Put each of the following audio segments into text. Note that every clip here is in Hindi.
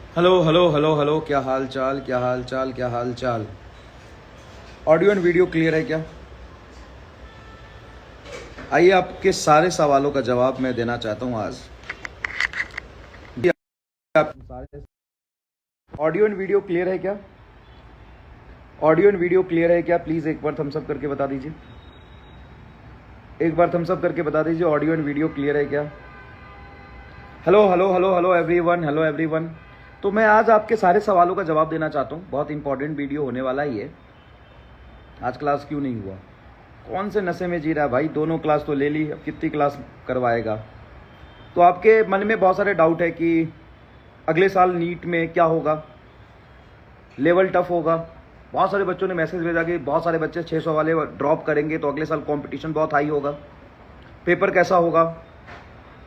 हेलो हेलो हेलो हेलो, क्या हाल चाल, क्या हाल चाल, क्या हाल चाल। ऑडियो एंड वीडियो क्लियर है क्या? आइए, आपके सारे सवालों का जवाब मैं देना चाहता हूं आज। आप सारे ऑडियो एंड वीडियो क्लियर है क्या? ऑडियो एंड वीडियो क्लियर है क्या? प्लीज एक बार थम्स अप करके बता दीजिए। एक बार थम्स अप करके बता दीजिए, ऑडियो एंड वीडियो क्लियर है क्या? Hello hello hello hello everyone, hello everyone. तो मैं आज आपके सारे सवालों का जवाब देना चाहता हूं। बहुत इंपॉर्टेंट वीडियो होने वाला ही है। आज क्लास क्यों नहीं हुआ? कौन से नशे में जी रहा है भाई? दोनों क्लास तो ले ली, अब कितनी क्लास करवाएगा? तो आपके मन में बहुत सारे डाउट है कि अगले साल नीट में क्या होगा, लेवल टफ होगा। बहुत सारे बच्चों ने मैसेज भेजा कि बहुत सारे बच्चे 600 वाले ड्रॉप करेंगे, तो अगले साल कंपटीशन बहुत हाई होगा, पेपर कैसा होगा।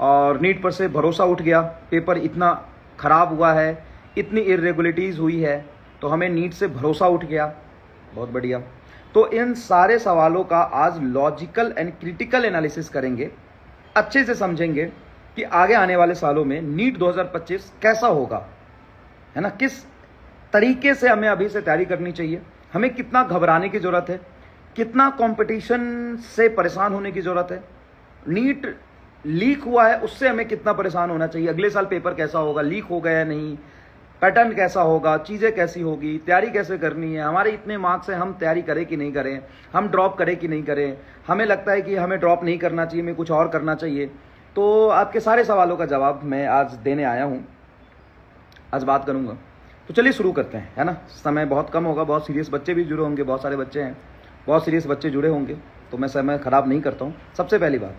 और नीट पर से भरोसा उठ गया, पेपर इतना खराब हुआ है, इतनी इरेगुलरिटीज़ हुई है, तो हमें नीट से भरोसा उठ गया। बहुत बढ़िया। तो इन सारे सवालों का आज लॉजिकल एंड क्रिटिकल एनालिसिस करेंगे, अच्छे से समझेंगे कि आगे आने वाले सालों में नीट 2025 कैसा होगा, है ना। किस तरीके से हमें अभी से तैयारी करनी चाहिए, हमें कितना घबराने की जरूरत है, कितना कंपटीशन से परेशान होने की जरूरत है, नीट लीक हुआ है उससे हमें कितना परेशान होना चाहिए, अगले साल पेपर कैसा होगा, लीक हो गया नहीं, पैटर्न कैसा होगा, चीज़ें कैसी होगी, तैयारी कैसे करनी है, हमारे इतने मार्क्स से हम तैयारी करें कि नहीं करें, हम ड्रॉप करें कि नहीं करें, हमें लगता है कि हमें ड्रॉप नहीं करना चाहिए, हमें कुछ और करना चाहिए। तो आपके सारे सवालों का जवाब मैं आज देने आया हूँ, आज बात करूँगा। तो चलिए शुरू करते हैं, है ना। समय बहुत कम होगा, बहुत सीरियस बच्चे भी जुड़े होंगे, बहुत सारे बच्चे हैं, बहुत सीरियस बच्चे जुड़े होंगे, तो मैं समय ख़राब नहीं करता हूँ। सबसे पहली बात,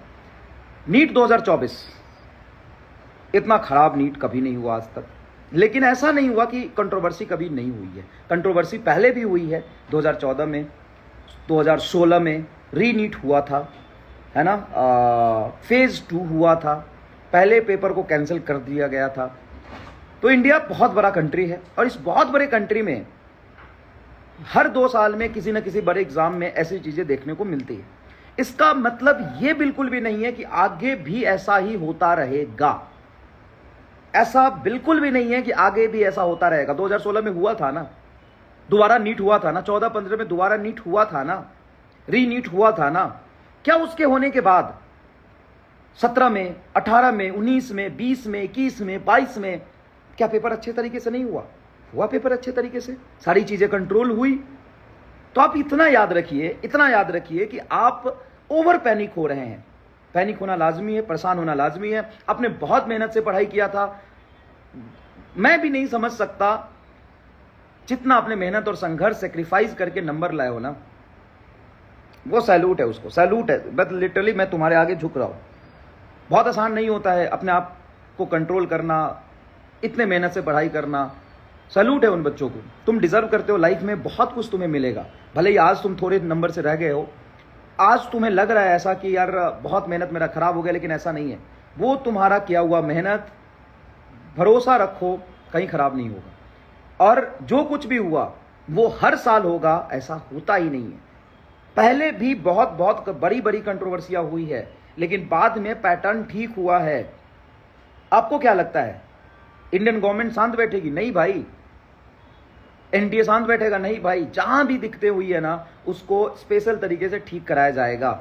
नीट 2024 इतना खराब नीट कभी नहीं हुआ आज तक। लेकिन ऐसा नहीं हुआ कि कंट्रोवर्सी कभी नहीं हुई है, कंट्रोवर्सी पहले भी हुई है। 2014 में, 2016 में रीनीट हुआ था, है ना। फेज 2 हुआ था, पहले पेपर को कैंसिल कर दिया गया था। तो इंडिया बहुत बड़ा कंट्री है, और इस बहुत बड़े कंट्री में हर 2 साल में किसी न किसी बड़े एग्जाम में ऐसी चीजें देखने को मिलती है। इसका मतलब ये बिल्कुल भी नहीं है कि आगे भी ऐसा ही होता रहेगा, ऐसा बिल्कुल भी नहीं है कि आगे भी ऐसा होता रहेगा। 2016 में हुआ था ना, दोबारा नीट हुआ था ना, 14-15 में दोबारा नीट हुआ था ना, रीनीट हुआ था ना। क्या उसके होने के बाद 17 में, 18 में, 19 में, 20 में, 21 में, 22 में क्या पेपर अच्छे तरीके से नहीं हुआ? हुआ पेपर अच्छे तरीके से, सारी चीजें कंट्रोल हुई। तो आप इतना याद रखिए, इतना याद रखिए कि आप ओवर पैनिक हो रहे हैं। पैनिक होना लाजमी है, परेशान होना लाजमी है। आपने बहुत मेहनत से पढ़ाई किया था, मैं भी नहीं समझ सकता जितना आपने मेहनत और संघर्ष सेक्रीफाइस करके नंबर लाए हो ना, वो सैल्यूट है, उसको सैल्यूट है। बट लिटरली मैं तुम्हारे आगे झुक रहा हूं। बहुत आसान नहीं होता है अपने आप को कंट्रोल करना, इतने मेहनत से पढ़ाई करना। सैल्यूट है उन बच्चों को, तुम डिजर्व करते हो। लाइफ में बहुत कुछ तुम्हें मिलेगा, भले ही आज तुम थोड़े नंबर से रह गए हो, आज तुम्हें लग रहा है ऐसा कि यार बहुत मेहनत मेरा खराब हो गया, लेकिन ऐसा नहीं है। वो तुम्हारा किया हुआ मेहनत, भरोसा रखो, कहीं खराब नहीं होगा। और जो कुछ भी हुआ वो हर साल होगा, ऐसा होता ही नहीं है। पहले भी बहुत बहुत बड़ी बड़ी कंट्रोवर्सियां हुई है, लेकिन बाद में पैटर्न ठीक हुआ है। आपको क्या लगता है इंडियन गवर्नमेंट शांत बैठेगी? नहीं भाई। एनडीए शांत बैठेगा? नहीं भाई। जहां भी दिखते हुई है ना, उसको स्पेशल तरीके से ठीक कराया जाएगा।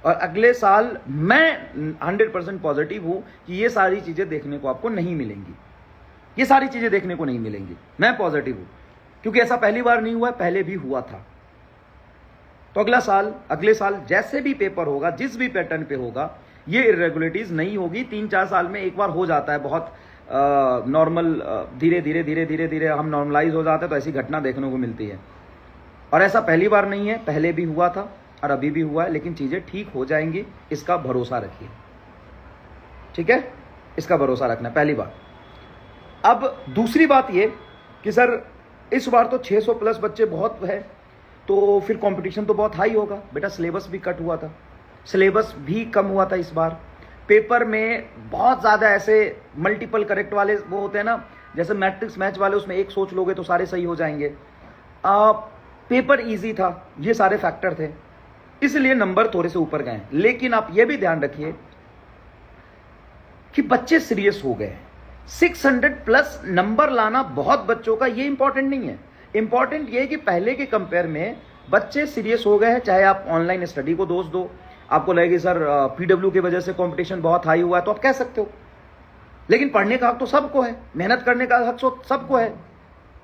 और अगले साल मैं 100% पॉजिटिव हूं कि ये सारी चीजें देखने को आपको नहीं मिलेंगी, ये सारी चीजें देखने को नहीं मिलेंगी। मैं पॉजिटिव हूं, क्योंकि ऐसा पहली बार नहीं हुआ, पहले भी हुआ था। तो अगले साल जैसे भी पेपर होगा, जिस भी पैटर्न पे होगा, ये इरेगुलरिटीज नहीं होगी। 3-4 साल में एक बार हो जाता है, बहुत नॉर्मल, धीरे धीरे धीरे धीरे धीरे हम नॉर्मलाइज हो जाते हैं, तो ऐसी घटना देखने को मिलती है। और ऐसा पहली बार नहीं है, पहले भी हुआ था और अभी भी हुआ है, लेकिन चीजें ठीक हो जाएंगी, इसका भरोसा रखिए। ठीक है, इसका भरोसा रखना, पहली बात। अब दूसरी बात ये कि सर इस बार तो 600 प्लस बच्चे बहुत है, तो फिर कंपटीशन तो बहुत हाई होगा। बेटा सिलेबस भी कट हुआ था, सिलेबस भी कम हुआ था इस बार। पेपर में बहुत ज़्यादा ऐसे मल्टीपल करेक्ट वाले वो होते हैं ना, जैसे मैट्रिक्स मैच वाले, उसमें एक सोच लोगे तो सारे सही हो जाएंगे। पेपर इजी था, ये सारे फैक्टर थे, इसलिए नंबर थोड़े से ऊपर गए। लेकिन आप ये भी ध्यान रखिए कि बच्चे सीरियस हो गए हैं। 600 प्लस नंबर लाना बहुत बच्चों का, ये इंपॉर्टेंट नहीं है। इंपॉर्टेंट ये है कि पहले के कंपेयर में बच्चे सीरियस हो गए हैं। चाहे आप ऑनलाइन स्टडी को दोष दो, आपको लगेगी सर पीडब्ल्यू की वजह से कंपटीशन बहुत हाई हुआ है, तो आप कह सकते हो, लेकिन पढ़ने का हक तो सबको है, मेहनत करने का हक तो सबको है।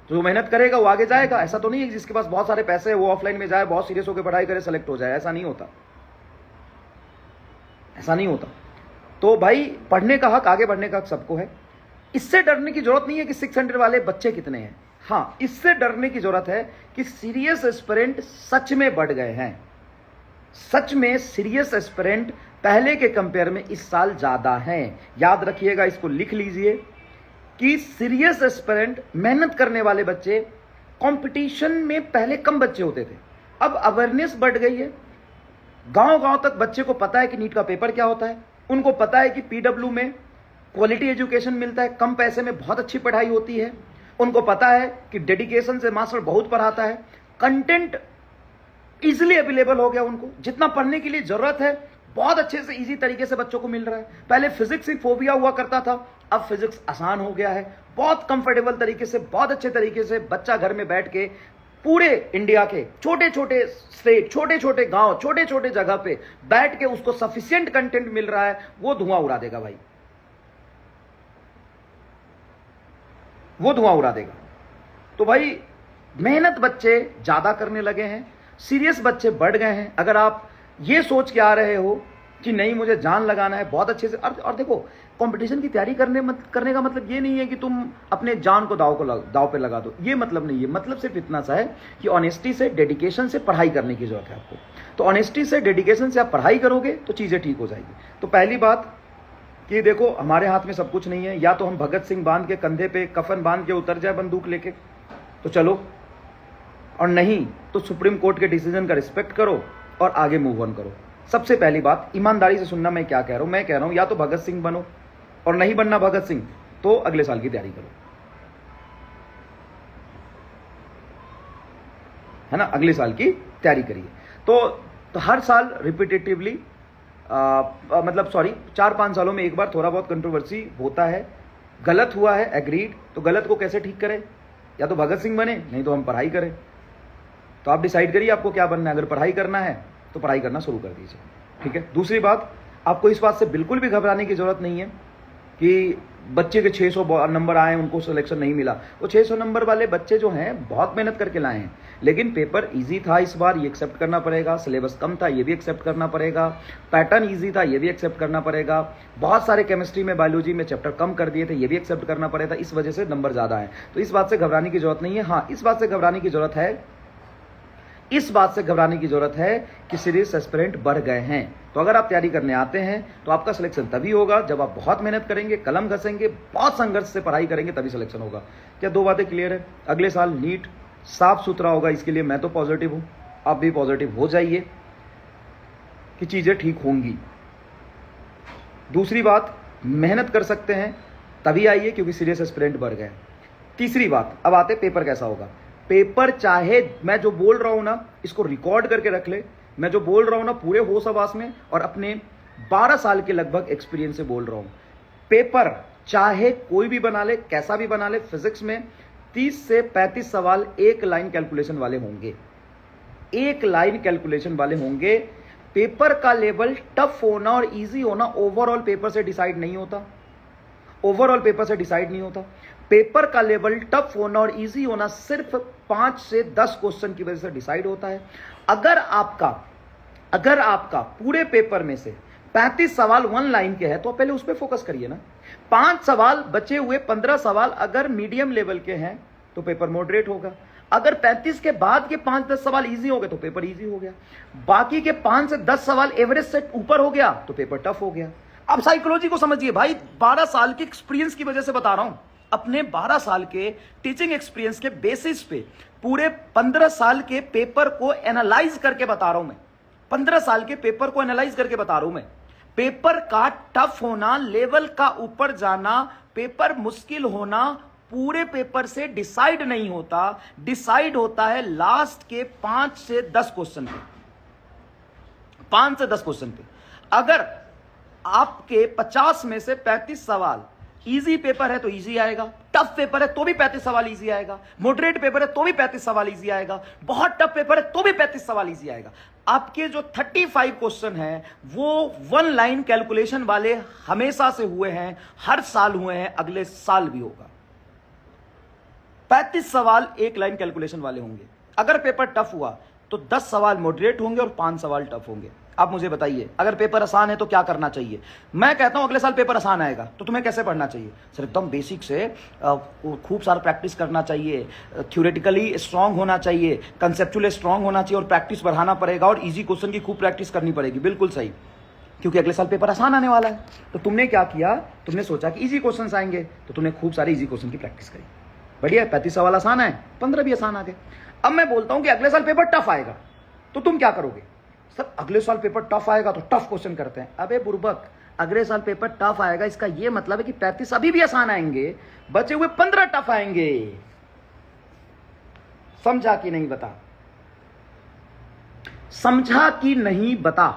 जो मेहनत करेगा वो आगे जाएगा। ऐसा तो नहीं है जिसके पास बहुत सारे पैसे है वो ऑफलाइन में जाए, बहुत सीरियस होकर पढ़ाई करे, सेलेक्ट हो जाए, ऐसा नहीं होता, ऐसा नहीं होता। तो भाई पढ़ने का हक, आगे बढ़ने का हक सबको है। इससे डरने की जरूरत नहीं है कि 600 वाले बच्चे कितने हैं। हाँ, इससे डरने की जरूरत है कि सीरियस एस्पिरेंट सच में बढ़ गए हैं। सच में सीरियस एस्पिरेंट पहले के कंपेयर में इस साल ज्यादा हैं। याद रखिएगा, इसको लिख लीजिए कि सीरियस एस्पिरेंट, मेहनत करने वाले बच्चे, कंपटीशन में पहले कम बच्चे होते थे, अब अवेयरनेस बढ़ गई है। गांव गांव तक बच्चे को पता है कि नीट का पेपर क्या होता है, उनको पता है कि पीडब्ल्यू में क्वालिटी एजुकेशन मिलता है, कम पैसे में बहुत अच्छी पढ़ाई होती है, उनको पता है कि डेडिकेशन से मास्टर बहुत पढ़ाता है, कंटेंट इजीली अवेलेबल हो गया, उनको जितना पढ़ने के लिए जरूरत है बहुत अच्छे से इजी तरीके से बच्चों को मिल रहा है। पहले फिजिक्स ही फोबिया हुआ करता था, अब फिजिक्स आसान हो गया है। बहुत कंफर्टेबल तरीके से, बहुत अच्छे तरीके से बच्चा घर में बैठ के पूरे इंडिया के छोटे छोटे स्टेट, छोटे छोटे गांव, छोटे छोटे जगह पे बैठ के उसको सफिशिएंट कंटेंट मिल रहा है, वो धुआं उड़ा देगा भाई, वो धुआं उड़ा देगा। तो भाई मेहनत बच्चे ज्यादा करने लगे हैं, सीरियस बच्चे बढ़ गए हैं। अगर आप ये सोच के आ रहे हो कि नहीं मुझे जान लगाना है बहुत अच्छे से, और देखो कंपटीशन की तैयारी करने का मतलब ये नहीं है कि तुम अपने जान को दाव पे लगा दो, ये मतलब नहीं है। मतलब सिर्फ इतना सा है कि ऑनेस्टी से, डेडिकेशन से पढ़ाई करने की जरूरत है आपको। तो ऑनेस्टी से, डेडिकेशन से आप पढ़ाई करोगे तो चीजें ठीक हो जाएगी। तो पहली बात कि देखो हमारे हाथ में सब कुछ नहीं है, या तो हम भगत सिंह बांध के कंधे पे कफन बांध के उतर जाए बंदूक लेके तो चलो, और नहीं तो सुप्रीम कोर्ट के डिसीजन का रिस्पेक्ट करो और आगे मूव ऑन करो। सबसे पहली बात ईमानदारी से सुनना मैं क्या कह रहा हूं। मैं कह रहा हूं या तो भगत सिंह बनो, और नहीं बनना भगत सिंह तो अगले साल की तैयारी करो, है ना, अगले साल की तैयारी करिए। तो हर साल रिपीटेटिवली मतलब 4-5 सालों में एक बार थोड़ा बहुत कंट्रोवर्सी होता है, गलत हुआ है एग्रीड, तो गलत को कैसे ठीक करें, या तो भगत सिंह बने नहीं तो हम पढ़ाई करें। तो आप डिसाइड करिए आपको क्या बनना है। अगर पढ़ाई करना है तो पढ़ाई करना शुरू कर दीजिए, ठीक है। दूसरी बात, आपको इस बात से बिल्कुल भी घबराने की जरूरत नहीं है कि बच्चे के 600 नंबर आए उनको सिलेक्शन नहीं मिला। वो 600 नंबर वाले बच्चे जो हैं बहुत मेहनत करके लाए हैं, लेकिन पेपर इजी था इस बार, ये एक्सेप्ट करना पड़ेगा। सिलेबस कम था, ये भी एक्सेप्ट करना पड़ेगा। पैटर्न इजी था, ये भी एक्सेप्ट करना पड़ेगा। बहुत सारे केमिस्ट्री में, बायोलॉजी में चैप्टर कम कर दिए थे, ये भी एक्सेप्ट करना पड़ेगा। इस वजह से नंबर ज्यादा है, तो इस बात से घबराने की जरूरत नहीं है। हाँ, इस बात से घबराने की जरूरत है, इस बात से घबराने की जरूरत है कि सीरियस एस्पिरेंट बढ़ गए हैं। तो अगर आप तैयारी करने आते हैं तो आपका सिलेक्शन तभी होगा जब आप बहुत मेहनत करेंगे, कलम घसेंगे, बहुत संघर्ष से पढ़ाई करेंगे, तभी सिलेक्शन होगा। क्या 2 बातें क्लियर है? अगले साल नीट साफ सुथरा होगा, इसके लिए मैं तो पॉजिटिव हूं, आप भी पॉजिटिव हो जाइए कि चीजें ठीक होंगी। दूसरी बात, मेहनत कर सकते हैं तभी आइए क्योंकि सीरियस एस्पिरेंट बढ़ गए। तीसरी बात, अब आते पेपर कैसा होगा। पेपर चाहे मैं जो बोल रहा हूं ना इसको रिकॉर्ड करके रख ले, मैं जो बोल रहा हूं ना पूरे होश आवाज में और अपने 12 साल के लगभग एक्सपीरियंस से बोल रहा हूं। पेपर चाहे कोई भी बना ले, कैसा भी बना ले, फिजिक्स में 30 से 35 सवाल एक लाइन कैलकुलेशन वाले होंगे, एक लाइन कैलकुलेशन वाले होंगे। पेपर का लेवल टफ होना और इजी होना ओवरऑल पेपर से डिसाइड नहीं होता, ओवरऑल पेपर से डिसाइड नहीं होता। पेपर का लेवल टफ होना और इजी होना सिर्फ 5 से 10 क्वेश्चन की वजह से डिसाइड होता है। अगर आपका पूरे पेपर में से 35 सवाल 1 लाइन के हैं तो पहले उस पर फोकस करिए ना। 5 सवाल बचे हुए 15 सवाल अगर मीडियम लेवल के हैं तो पेपर मॉडरेट होगा। अगर 35 के बाद के 5-10 सवाल इजी हो गए तो पेपर इजी हो गया। बाकी के 5 से 10 सवाल एवरेज से ऊपर हो गया तो पेपर टफ हो गया। अब साइकोलॉजी को समझिए भाई, 12 साल के एक्सपीरियंस की वजह से बता रहा हूं, अपने 12 साल के टीचिंग एक्सपीरियंस के बेसिस पे पूरे 15 साल के पेपर को एनालाइज करके बता रहा हूं मैं, 15 साल के पेपर को एनालाइज करके बता रहा हूं मैं। पेपर का टफ होना, लेवल का ऊपर जाना, पेपर मुश्किल होना पूरे पेपर से डिसाइड नहीं होता, डिसाइड होता है लास्ट के 5 से 10 क्वेश्चन पे, 5 से 10 क्वेश्चन पे। अगर आपके 50 में से 35 सवाल इजी पेपर है तो इजी आएगा, टफ पेपर है तो भी 35 सवाल इजी आएगा, मॉडरेट पेपर है तो भी 35 सवाल इजी आएगा, बहुत टफ पेपर है तो भी 35 सवाल इजी आएगा। आपके जो 35 क्वेश्चन है वो 1 लाइन कैलकुलेशन वाले हमेशा से हुए हैं, हर साल हुए हैं, अगले साल भी होगा। 35 सवाल 1 लाइन कैलकुलेशन वाले होंगे। अगर पेपर टफ हुआ तो 10 सवाल मॉडरेट होंगे और 5 सवाल टफ होंगे। आप मुझे बताइए, अगर पेपर आसान है तो क्या करना चाहिए? मैं कहता हूं अगले साल पेपर आसान आएगा तो तुम्हें कैसे पढ़ना चाहिए? सर एकदम बेसिक से खूब सारा प्रैक्टिस करना चाहिए, थ्योरेटिकली स्ट्रांग होना चाहिए, कंसेप्चुअली स्ट्रांग होना चाहिए और प्रैक्टिस बढ़ाना पड़ेगा और इजी क्वेश्चन की खूब प्रैक्टिस करनी पड़ेगी। बिल्कुल सही, क्योंकि अगले साल पेपर आसान आने वाला है। तो तुमने क्या किया, तुमने सोचा कि इजी क्वेश्चन आएंगे तो तुमने खूब सारे इजी क्वेश्चन की प्रैक्टिस करी। बढ़िया, 35 सवाल आसान है, 15 भी आसान आ गए। अब मैं बोलता हूं कि अगले साल पेपर टफ आएगा तो तुम क्या करोगे? सर अगले साल पेपर टफ आएगा तो टफ क्वेश्चन करते हैं। अबे बुर्बक, अगले साल पेपर टफ आएगा इसका यह मतलब है कि 35 अभी भी आसान आएंगे, बचे हुए 15 टफ आएंगे। समझा कि नहीं बता? समझा कि नहीं बता?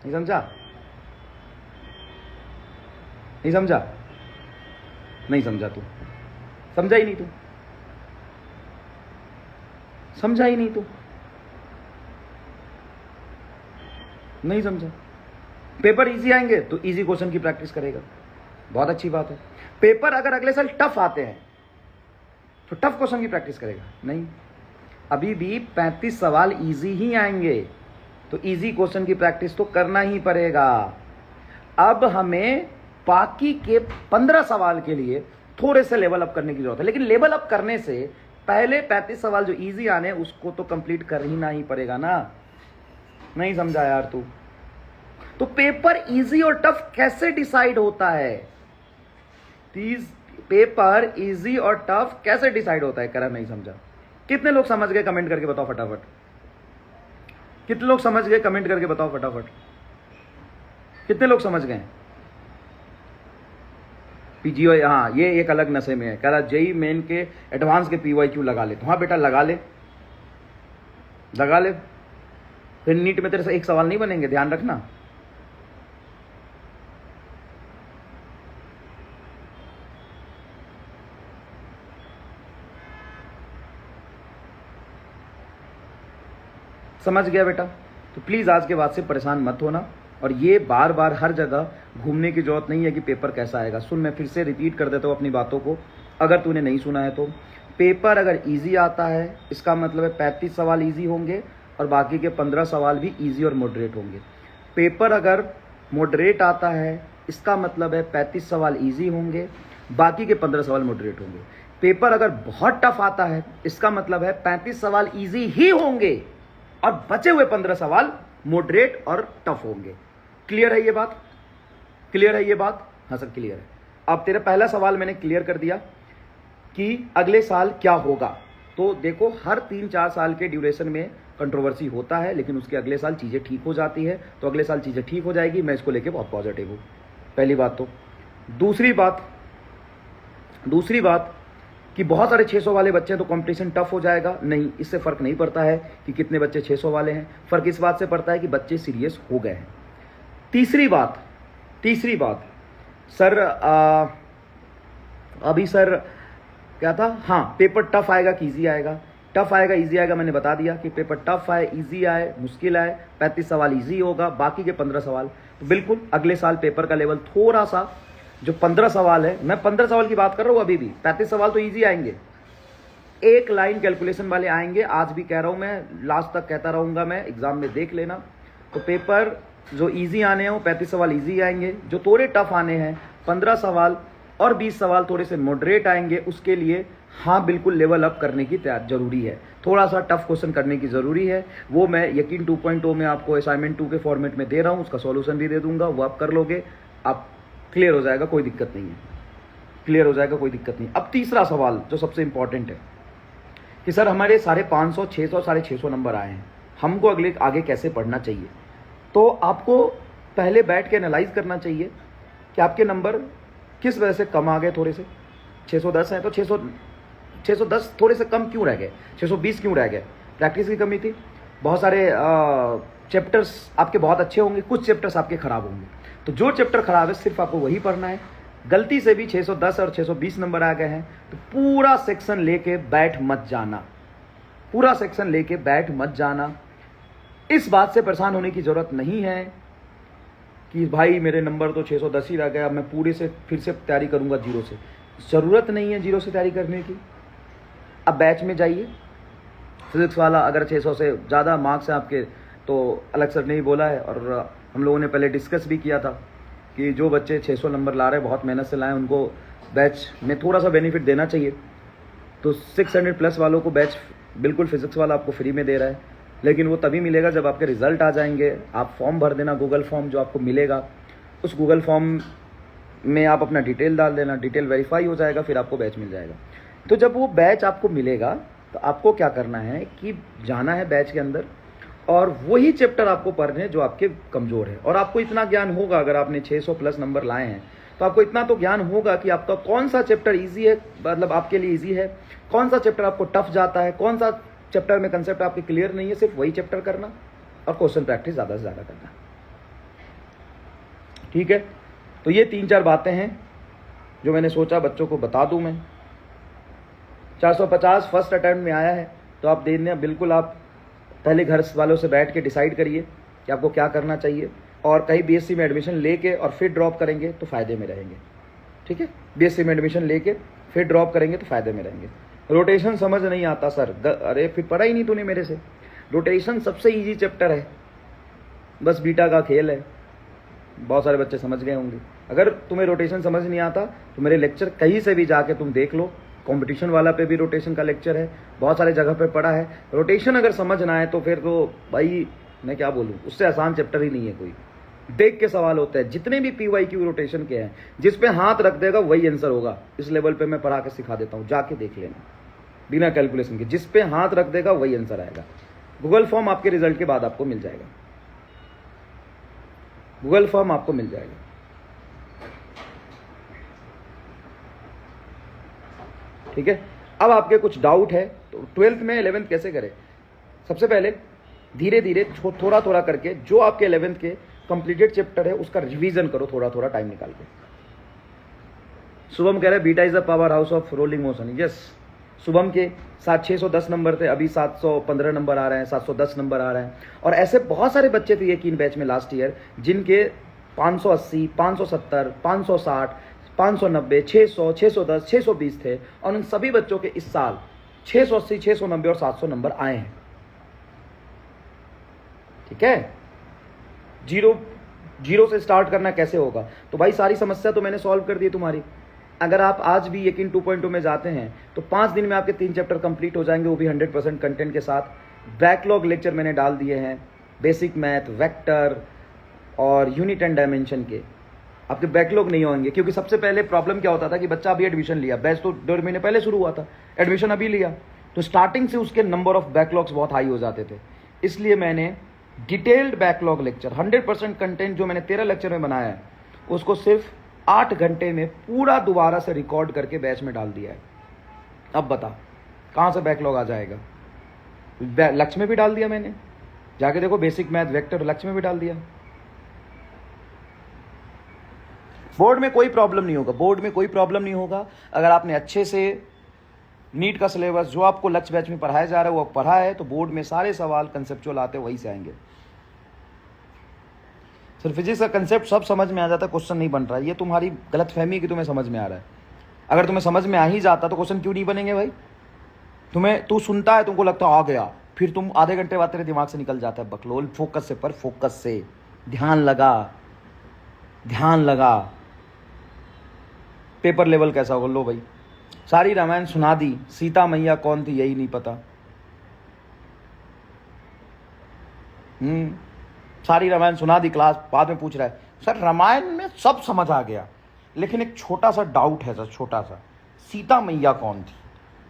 नहीं समझा? नहीं समझा? नहीं समझा तू? समझा ही नहीं तू? समझा ही नहीं तू? नहीं समझा? पेपर इजी आएंगे तो इजी क्वेश्चन की प्रैक्टिस करेगा, बहुत अच्छी बात है। पेपर अगर अगले साल टफ आते हैं तो टफ क्वेश्चन की प्रैक्टिस करेगा? नहीं, अभी भी 35 सवाल इजी ही आएंगे तो इजी क्वेश्चन की प्रैक्टिस तो करना ही पड़ेगा। अब हमें बाकी के 15 सवाल के लिए थोड़े से लेवल अप करने की जरूरत है, लेकिन लेवल अप करने से पहले 35 सवाल जो इजी आने उसको तो कंप्लीट करना ही पड़ेगा ना। नहीं समझा यार तू? तो पेपर इजी और टफ कैसे डिसाइड होता है? पेपर इजी और टफ कैसे डिसाइड होता है? करा नहीं समझा? कितने लोग समझ गए कमेंट करके बताओ फटाफट। कितने लोग समझ गए कमेंट करके बताओ फटाफट। कितने लोग समझ गए? पीजीओ, हाँ ये एक अलग नशे में है। कह रहा जेई मेन के एडवांस के पीवाईक्यू लगा ले। तो हाँ बेटा लगा ले, लगा ले, फिर नीट में तेरे से एक सवाल नहीं बनेंगे, ध्यान रखना। समझ गया बेटा? तो प्लीज आज के बाद से परेशान मत होना और ये बार बार हर जगह घूमने की जरूरत नहीं है कि पेपर कैसा आएगा। सुन, मैं फिर से रिपीट कर देता हूँ अपनी बातों को, अगर तूने नहीं सुना है तो। पेपर अगर इजी आता है इसका मतलब है 35 सवाल इजी होंगे और बाकी के 15 सवाल भी इजी और मॉडरेट होंगे। पेपर अगर मॉडरेट आता है इसका मतलब है 35 सवाल इजी होंगे, बाकी के 15 सवाल मॉडरेट होंगे। पेपर अगर बहुत टफ आता है इसका मतलब है 35 सवाल इजी ही होंगे और बचे हुए 15 सवाल मॉडरेट और टफ होंगे। क्लियर है ये बात? क्लियर है ये बात? हाँ सर क्लियर है। अब तेरा पहला सवाल मैंने क्लियर कर दिया कि अगले साल क्या होगा। तो देखो, हर 3-4 साल के ड्यूरेशन में कंट्रोवर्सी होता है, लेकिन उसके अगले साल चीजें ठीक हो जाती है। तो अगले साल चीजें ठीक हो जाएगी, मैं इसको लेके बहुत पॉजिटिव हूं। पहली बात तो। दूसरी बात कि बहुत सारे 600 वाले बच्चे हैं तो कंपटीशन टफ हो जाएगा। नहीं, इससे फर्क नहीं पड़ता है कि कितने बच्चे 600 वाले हैं। फर्क इस बात से पड़ता है कि बच्चे सीरियस हो गए हैं। तीसरी बात सर अभी सर क्या था, हाँ पेपर टफ आएगा कि इजी आएगा? टफ आएगा इजी आएगा मैंने बता दिया कि पेपर टफ आए, इजी आए, मुश्किल आए, 35 सवाल इजी होगा, बाकी के 15 सवाल तो बिल्कुल अगले साल पेपर का लेवल थोड़ा सा, जो 15 सवाल है, मैं 15 सवाल की बात कर रहा हूं अभी भी, 35 सवाल तो इजी आएंगे, 1 लाइन कैलकुलेशन वाले आएंगे। आज भी कह रहा हूं मैं, लास्ट तक कहता रहूंगा मैं, एग्जाम में देख लेना। तो पेपर जो इजी आने हैं वो 35 सवाल इजी आएंगे, जो थोड़े टफ आने हैं 15 सवाल और 20 सवाल थोड़े से मॉडरेट आएंगे। उसके लिए हाँ बिल्कुल लेवल अप करने की जरूरी है, थोड़ा सा टफ क्वेश्चन करने की जरूरी है। वो मैं यकीन 2.0 में आपको असाइनमेंट 2 के फॉर्मेट में दे रहा हूँ, उसका सॉल्यूशन भी दे दूंगा, वो आप कर लोगे, आप क्लियर हो जाएगा, कोई दिक्कत नहीं है, क्लियर हो जाएगा, कोई दिक्कत नहीं। अब तीसरा सवाल जो सबसे इंपॉर्टेंट है कि सर हमारे 550, 600, 650 नंबर आए हैं, हमको आगे कैसे पढ़ना चाहिए? तो आपको पहले बैठ के एनालाइज करना चाहिए कि आपके नंबर किस वजह से कम आ गए। थोड़े से 610 है तो 610 थोड़े से कम क्यों रह गए, 620 क्यों रह गए? प्रैक्टिस की कमी थी, बहुत सारे चैप्टर्स आपके बहुत अच्छे होंगे, कुछ चैप्टर्स आपके खराब होंगे। तो जो चैप्टर खराब है सिर्फ आपको वही पढ़ना है। गलती से भी 610 और 620 नंबर आ गए हैं तो पूरा सेक्शन लेके बैठ मत जाना, पूरा सेक्शन लेके बैठ मत जाना। इस बात से परेशान होने की जरूरत नहीं है कि भाई मेरे नंबर तो 610 ही रह गया, मैं पूरे से फिर से तैयारी करूंगा जीरो से। जरूरत नहीं है जीरो से तैयारी करने की। अब बैच में जाइए, फिजिक्स वाला अगर 600 से ज़्यादा मार्क्स हैं आपके तो अलग सर ने ही बोला है, और हम लोगों ने पहले डिस्कस भी किया था कि जो बच्चे 600 नंबर ला रहे हैं, बहुत मेहनत से लाए, उनको बैच में थोड़ा सा बेनिफिट देना चाहिए। तो 600 प्लस वालों को बैच बिल्कुल फिजिक्स वाला आपको फ्री में दे रहा है, लेकिन वो तभी मिलेगा जब आपके रिजल्ट आ जाएंगे। आप फॉर्म भर देना, गूगल फॉर्म जो आपको मिलेगा, उस गूगल फॉर्म में आप अपना डिटेल डाल देना, डिटेल वेरीफाई हो जाएगा, फिर आपको बैच मिल जाएगा। तो जब वो बैच आपको मिलेगा तो आपको क्या करना है कि जाना है बैच के अंदर और वही चैप्टर आपको पढ़ने हैं जो आपके कमज़ोर है। और आपको इतना ज्ञान होगा, अगर आपने 600 प्लस नंबर लाए हैं तो आपको इतना तो ज्ञान होगा कि आपका कौन सा चैप्टर ईजी है, मतलब आपके लिए ईजी है, कौन सा चैप्टर आपको टफ जाता है, कौन सा चैप्टर में कंसेप्ट आपके क्लियर नहीं है। सिर्फ वही चैप्टर करना और क्वेश्चन प्रैक्टिस ज़्यादा से ज़्यादा करना। ठीक है, तो ये 3-4 बातें हैं जो मैंने सोचा बच्चों को बता दूं मैं। 450 फर्स्ट अटेम्प्ट में आया है तो आप देने बिल्कुल, आप पहले घर वालों से बैठ के डिसाइड करिए कि आपको क्या करना चाहिए, और कहीं बीएससी में एडमिशन लेके और फिर ड्रॉप करेंगे तो फ़ायदे में रहेंगे। ठीक है, बीएससी में एडमिशन लेके फिर ड्रॉप करेंगे तो फ़ायदे में रहेंगे। रोटेशन समझ नहीं आता सर, अरे फिर पढ़ा ही नहीं तूने मेरे से। रोटेशन सबसे ईजी चैप्टर है, बस बीटा का खेल है। बहुत सारे बच्चे समझ गए होंगे। अगर तुम्हें रोटेशन समझ नहीं आता तो मेरे लेक्चर कहीं से भी जाके तुम देख लो, कंपटीशन वाला पे भी रोटेशन का लेक्चर है, बहुत सारे जगह पे पढ़ा है। रोटेशन अगर समझ ना आए तो फिर तो भाई मैं क्या बोलूँ, उससे आसान चैप्टर ही नहीं है कोई। देख के सवाल होते हैं, जितने भी PYQ रोटेशन के हैं, जिस पे हाथ रख देगा वही आंसर होगा। इस लेवल पे मैं पढ़ा के सिखा देता हूँ, जाके देख लेना बिना कैलकुलेशन के। जिस पे हाथ रख देगा वही आंसर आएगा। गूगल फॉर्म आपके रिजल्ट के बाद आपको मिल जाएगा, गूगल फॉर्म आपको मिल जाएगा। ठीक है, अब आपके कुछ डाउट है तो 12th में 11th कैसे करें। सबसे पहले धीरे धीरे थोड़ा थोड़ा करके जो आपके 11th के कंप्लीटेड चैप्टर है उसका रिवीजन करो, थोड़ा थोड़ा टाइम निकाल के। शुभम कह रहे हैं beta is the power house of rolling motion. Yes, Shubham के साथ 610 नंबर थे, अभी 715 नंबर आ रहे हैं, 710 नंबर आ रहे हैं। और ऐसे बहुत सारे बच्चे थे यकीन बैच में लास्ट ईयर जिनके 580, 570, 560, 590, 600, 610, 620 थे, और उन सभी बच्चों के इस साल 680, 690 और 700 नंबर आए हैं। ठीक है, जीरो से स्टार्ट करना कैसे होगा, तो भाई सारी समस्या तो मैंने सॉल्व कर दी तुम्हारी। अगर आप आज भी यकीन 2.2 में जाते हैं तो 5 दिन में आपके 3 चैप्टर कंप्लीट हो जाएंगे, वो भी 100% कंटेंट के साथ। बैकलॉग लेक्चर मैंने डाल दिए हैं, बेसिक मैथ, वेक्टर और यूनिट एंड डायमेंशन के। आपके बैकलॉग नहीं होंगे, क्योंकि सबसे पहले प्रॉब्लम क्या होता था कि बच्चा अभी एडमिशन लिया, बैच तो 1.5 महीने पहले शुरू हुआ था, एडमिशन अभी लिया, तो स्टार्टिंग से उसके नंबर ऑफ बैकलॉग्स बहुत हाई हो जाते थे। इसलिए मैंने डिटेल्ड बैकलॉग लेक्चर 100% कंटेंट जो मैंने 13 लेक्चर में बनाया है उसको सिर्फ 8 घंटे में पूरा दोबारा से रिकॉर्ड करके बैच में डाल दिया है। अब बता कहाँ से बैकलॉग आ जाएगा। लक्ष्य में भी डाल दिया मैंने, जाके देखो बेसिक मैथ, वेक्टर लक्ष्य में भी डाल दिया। बोर्ड में कोई प्रॉब्लम नहीं होगा, बोर्ड में कोई प्रॉब्लम नहीं होगा अगर आपने अच्छे से नीट का सिलेबस जो आपको लक्ष्य बैच में पढ़ाया जा रहा है वो पढ़ा है, तो बोर्ड में सारे सवाल कंसेप्चुअल आते वहीं से आएंगे। सिर्फ फिजिक्स का कंसेप्ट सब समझ में आ जाता है, क्वेश्चन नहीं बन रहा है, ये तुम्हारी गलतफहमी कि तुम्हें समझ में आ रहा है। अगर तुम्हें समझ में आ ही जाता तो क्वेश्चन क्यों नहीं बनेंगे भाई। तू सुनता है, तुमको लगता है आ गया, फिर तुम आधे घंटे बाद तेरे दिमाग से निकल जाता है बकलोल। फोकस से पर फोकस से ध्यान लगा, ध्यान लगा। पेपर लेवल कैसा होगा, लो भाई सारी रामायण सुना दी, सीता मैया कौन थी यही नहीं पता। सारी रामायण सुना दी, क्लास बाद में पूछ रहा है सर रामायण में सब समझ आ गया लेकिन एक छोटा सा डाउट है सर, छोटा सा, सीता मैया कौन थी।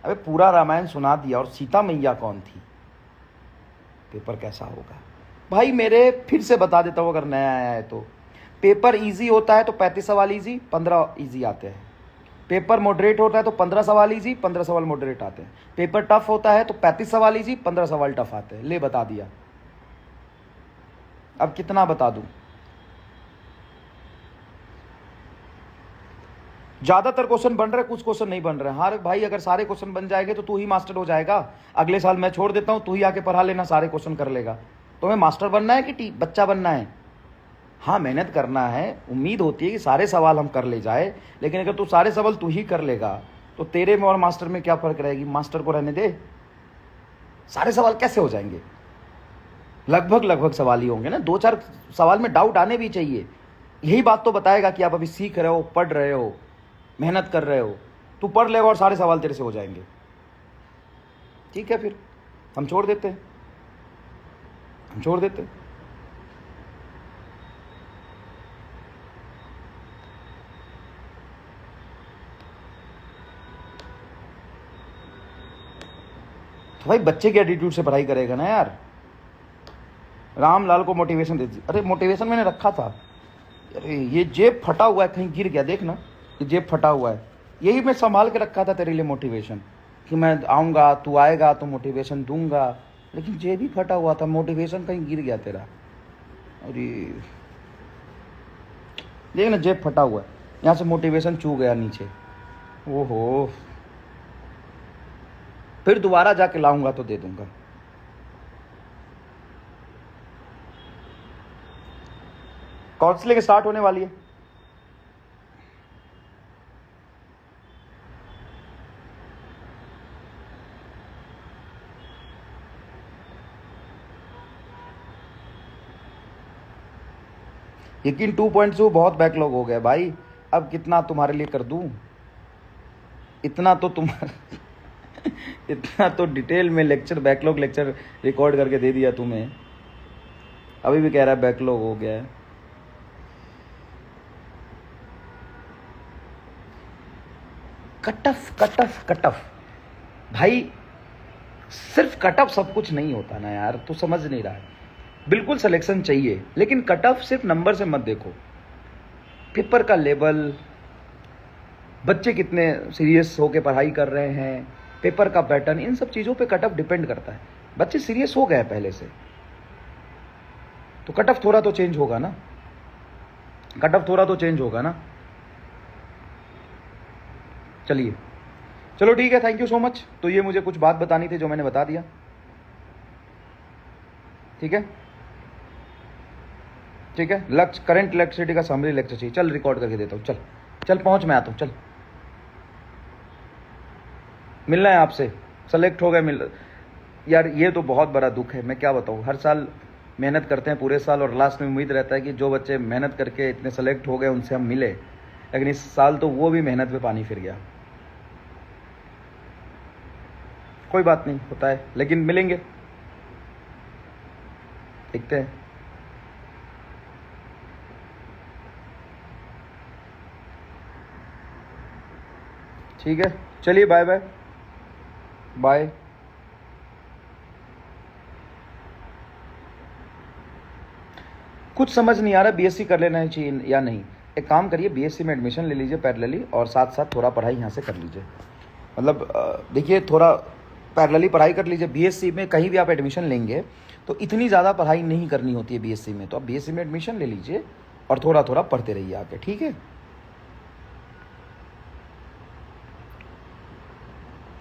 अबे पूरा रामायण सुना दिया और सीता मैया कौन थी, पेपर कैसा होगा भाई। मेरे फिर से बता देता हूँ अगर नया आया है तो, पेपर इजी होता है तो 35 सवाल इजी, 15 इजी आते हैं। पेपर मॉडरेट होता है तो 15 सवाल इजी, 15 सवाल मॉडरेट आते हैं। पेपर टफ होता है तो 35 सवाल इजी, 15 सवाल टफ आते हैं। ले बता दिया, अब कितना बता दूं। ज्यादातर क्वेश्चन बन रहे, कुछ क्वेश्चन नहीं बन रहे। हाँ भाई, अगर सारे क्वेश्चन बन जाएंगे तो तू ही मास्टर हो जाएगा। अगले साल मैं छोड़ देता हूं, तू ही आके पढ़ा लेना, सारे क्वेश्चन कर लेगा। तुम्हें मास्टर बनना है कि बच्चा बनना है? हाँ, मेहनत करना है। उम्मीद होती है कि सारे सवाल हम कर ले जाए, लेकिन अगर तू सारे सवाल तू ही कर लेगा तो तेरे में और मास्टर में क्या फर्क रहेगी? मास्टर को रहने दे, सारे सवाल कैसे हो जाएंगे? लगभग सवाल ही होंगे ना, 2-4 सवाल में डाउट आने भी चाहिए। यही बात तो बताएगा कि आप अभी सीख रहे हो, पढ़ रहे हो, मेहनत कर रहे हो। तू पढ़ लेगा और सारे सवाल तेरे से हो जाएंगे। ठीक है, फिर हम छोड़ देते हैं, हम छोड़ देते हैं। तो भाई बच्चे के एटीट्यूड से पढ़ाई करेगा ना यार। रामलाल को मोटिवेशन दे दी। अरे मोटिवेशन मैंने रखा था। अरे ये जेब फटा हुआ है, कहीं गिर गया, देखना ये जेब फटा हुआ है। यही मैं संभाल के रखा था तेरे लिए मोटिवेशन, कि मैं आऊँगा, तू आएगा तो मोटिवेशन दूंगा, लेकिन जेब ही फटा हुआ था, मोटिवेशन कहीं गिर गया तेरा। अरे देखना जेब फटा हुआ है, यहाँ से मोटिवेशन चू गया नीचे। ओहो, फिर दोबारा जाके लाऊंगा तो दे दूंगा। काउंसलिंग स्टार्ट होने वाली है। यकीन 2.2 बहुत बैकलॉग हो गया भाई। अब कितना तुम्हारे लिए कर दूं? इतना तो तुम्हारा इतना तो डिटेल में लेक्चर, बैकलॉग लेक्चर रिकॉर्ड करके दे दिया तुम्हें, अभी भी कह रहा है बैकलॉग हो गया है। कट ऑफ भाई, सिर्फ कट ऑफ सब कुछ नहीं होता ना यार, तू समझ नहीं रहा है। बिल्कुल सिलेक्शन चाहिए, लेकिन कट ऑफ सिर्फ नंबर से मत देखो। पेपर का लेवल, बच्चे कितने सीरियस होकर पढ़ाई कर रहे हैं, पेपर का पैटर्न, इन सब चीज़ों पे कट ऑफ डिपेंड करता है। बच्चे सीरियस हो गए पहले से, तो कट ऑफ थोड़ा तो चेंज होगा ना, कट ऑफ थोड़ा तो चेंज होगा ना। चलिए, चलो ठीक है, थैंक यू सो मच। तो ये मुझे कुछ बात बतानी थी जो मैंने बता दिया। ठीक है, ठीक है। लक्ष्य, करंट इलेक्ट्रिसिटी का समरी लेक्चर चाहिए। चल रिकॉर्ड करके देता हूँ, चल चल पहुँच, मैं आता हूँ, चल मिलना है आपसे। सेलेक्ट हो गए, मिल यार, ये तो बहुत बड़ा दुख है, मैं क्या बताऊँ। हर साल मेहनत करते हैं पूरे साल, और लास्ट में उम्मीद रहता है कि जो बच्चे मेहनत करके इतने सेलेक्ट हो गए उनसे हम मिले, लेकिन इस साल तो वो भी मेहनत पे पानी फिर गया। कोई बात नहीं, होता है, लेकिन मिलेंगे, देखते हैं। ठीक है, चलिए, बाय बाय बाय। कुछ समझ नहीं आ रहा बीएससी कर लेना चाहिए या नहीं। एक काम करिए, बीएससी में एडमिशन ले लीजिए पैरेलली, और साथ साथ थोड़ा पढ़ाई यहाँ से कर लीजिए। मतलब देखिए, थोड़ा पैरेलली पढ़ाई कर लीजिए। बीएससी में कहीं भी आप एडमिशन लेंगे तो इतनी ज़्यादा पढ़ाई नहीं करनी होती है बीएससी में, तो आप बीएससी में एडमिशन ले लीजिए और थोड़ा थोड़ा पढ़ते रहिए आके, ठीक है।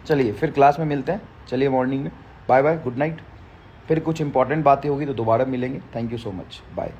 चलिए, फिर क्लास में मिलते हैं। चलिए, मॉर्निंग में, बाय बाय, गुड नाइट। फिर कुछ इंपॉर्टेंट बातें होगी तो दोबारा मिलेंगे। Thank you so much, bye.